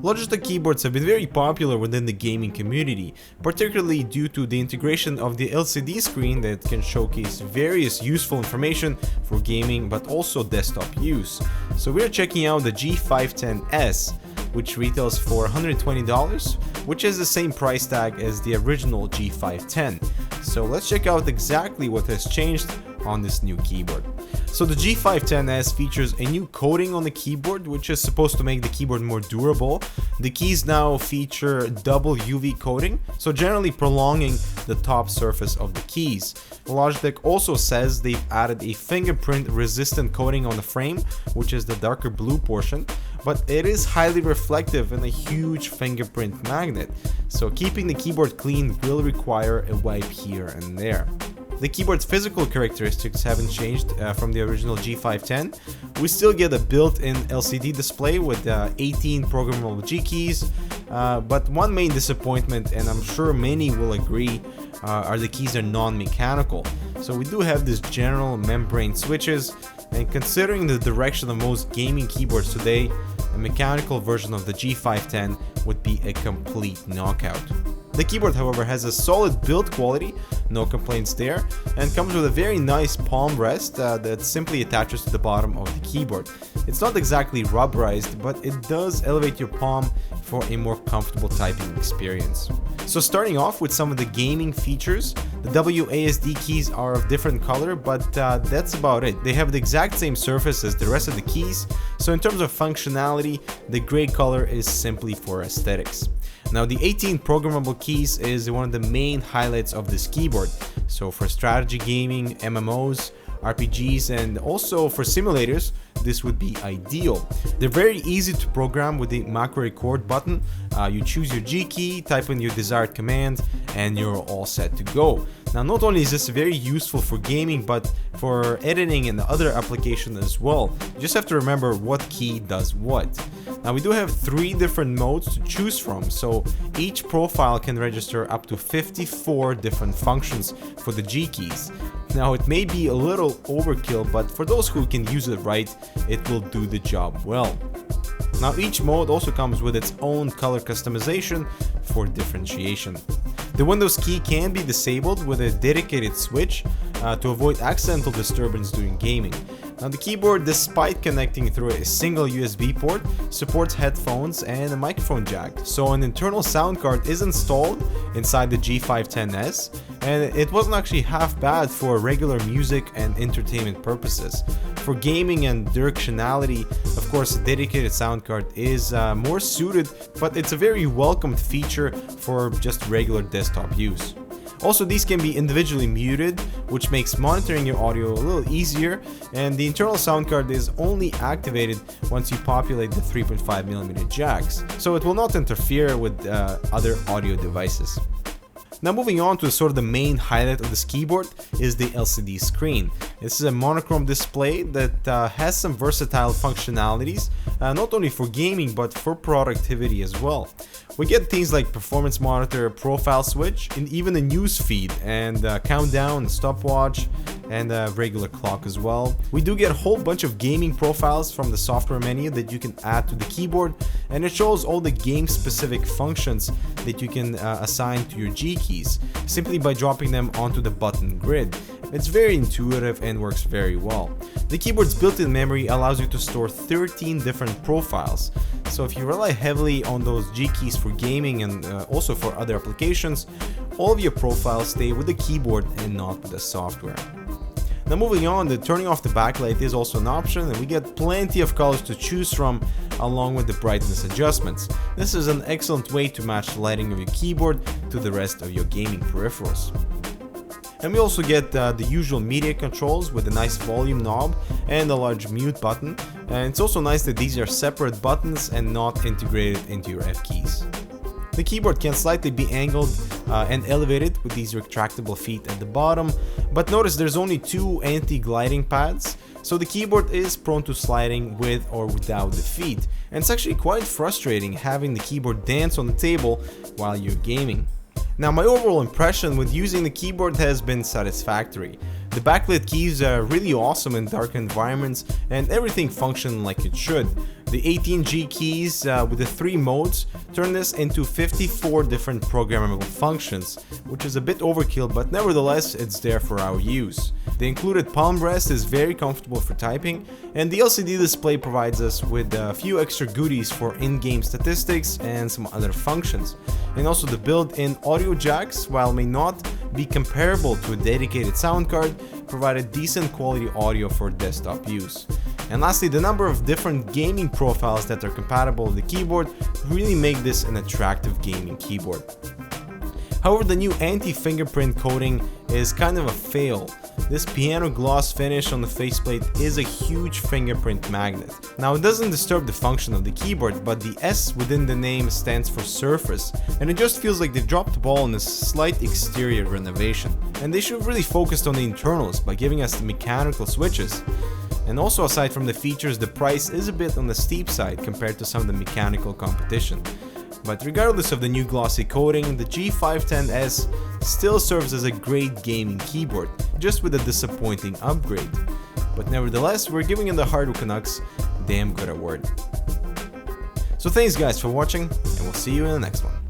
Logitech keyboards have been very popular within the gaming community, particularly due to the integration of the LCD screen that can showcase various useful information for gaming but also desktop use. So we're checking out the G510s, which retails for $120, which is the same price tag as the original G510. So let's check out exactly what has changed on this new keyboard. So the G510s features a new coating on the keyboard, which is supposed to make the keyboard more durable. The keys now feature double UV coating, so generally prolonging the top surface of the keys. Logitech also says they've added a fingerprint resistant coating on the frame, which is the darker blue portion, but it is highly reflective and a huge fingerprint magnet, so keeping the keyboard clean will require a wipe here and there. The keyboard's physical characteristics haven't changed from the original G510. We still get a built-in LCD display with 18 programmable G keys, but one main disappointment, and I'm sure many will agree, are the keys are non-mechanical. So we do have this general membrane switches, and considering the direction of most gaming keyboards today, a mechanical version of the G510 would be a complete knockout. The keyboard, however, has a solid build quality, no complaints there, and comes with a very nice palm rest that simply attaches to the bottom of the keyboard. It's not exactly rubberized, but it does elevate your palm for a more comfortable typing experience. So starting off with some of the gaming features, the WASD keys are of different color, but that's about it. They have the exact same surface as the rest of the keys, so in terms of functionality, the gray color is simply for aesthetics. Now the 18 programmable keys is one of the main highlights of this keyboard, so for strategy gaming, MMOs, RPGs, and also for simulators, this would be ideal. They're very easy to program with the macro record button. You choose your G key, type in your desired command, and you're all set to go. Now not only is this very useful for gaming, but for editing and other applications as well. You just have to remember what key does what. Now we do have 3 different modes to choose from, so each profile can register up to 54 different functions for the G keys. Now it may be a little overkill, but for those who can use it right, it will do the job well. Now each mode also comes with its own color customization for differentiation. The Windows key can be disabled with a dedicated switch to avoid accidental disturbance during gaming. Now the keyboard, despite connecting through a single USB port, supports headphones and a microphone jack. So an internal sound card is installed inside the G510s, and it wasn't actually half bad for regular music and entertainment purposes. For gaming and directionality, of course, a dedicated sound card is more suited, but it's a very welcomed feature for just regular desktop use. Also, these can be individually muted, which makes monitoring your audio a little easier, and the internal sound card is only activated once you populate the 3.5mm jacks, so it will not interfere with other audio devices. Now moving on to sort of the main highlight of this keyboard is the LCD screen. This is a monochrome display that has some versatile functionalities, not only for gaming but for productivity as well. We get things like performance monitor, profile switch, and even a news feed and countdown, stopwatch, and a regular clock as well. We do get a whole bunch of gaming profiles from the software menu that you can add to the keyboard, and it shows all the game specific functions that you can assign to your G keys simply by dropping them onto the button grid. It's very intuitive and works very well. The keyboard's built-in memory allows you to store 13 different profiles, so if you rely heavily on those G keys for gaming and also for other applications, all of your profiles stay with the keyboard and not with the software. Now moving on, the turning off the backlight is also an option, and we get plenty of colors to choose from along with the brightness adjustments. This is an excellent way to match the lighting of your keyboard to the rest of your gaming peripherals. And we also get the usual media controls with a nice volume knob and a large mute button, and it's also nice that these are separate buttons and not integrated into your F keys. The keyboard can slightly be angled and elevated with these retractable feet at the bottom, but notice there's only 2 anti-gliding pads, so the keyboard is prone to sliding with or without the feet, and it's actually quite frustrating having the keyboard dance on the table while you're gaming. Now my overall impression with using the keyboard has been satisfactory. The backlit keys are really awesome in dark environments and everything functions like it should. The 18G keys with the 3 modes turn this into 54 different programmable functions, which is a bit overkill, but nevertheless it's there for our use. The included palm rest is very comfortable for typing, and the LCD display provides us with a few extra goodies for in-game statistics and some other functions. And also the built-in audio jacks, while may not be comparable to a dedicated sound card, provide a decent quality audio for desktop use. And lastly, the number of different gaming profiles that are compatible with the keyboard really make this an attractive gaming keyboard. However, the new anti-fingerprint coating is kind of a fail. This piano gloss finish on the faceplate is a huge fingerprint magnet. Now, it doesn't disturb the function of the keyboard, but the S within the name stands for surface, and it just feels like they dropped the ball on a slight exterior renovation. And they should have really focused on the internals by giving us the mechanical switches. And also, aside from the features, the price is a bit on the steep side compared to some of the mechanical competition. But regardless of the new glossy coating, the G510s still serves as a great gaming keyboard, just with a disappointing upgrade. But nevertheless, we're giving the hardware Canucks a damn good award. So thanks guys for watching, and we'll see you in the next one.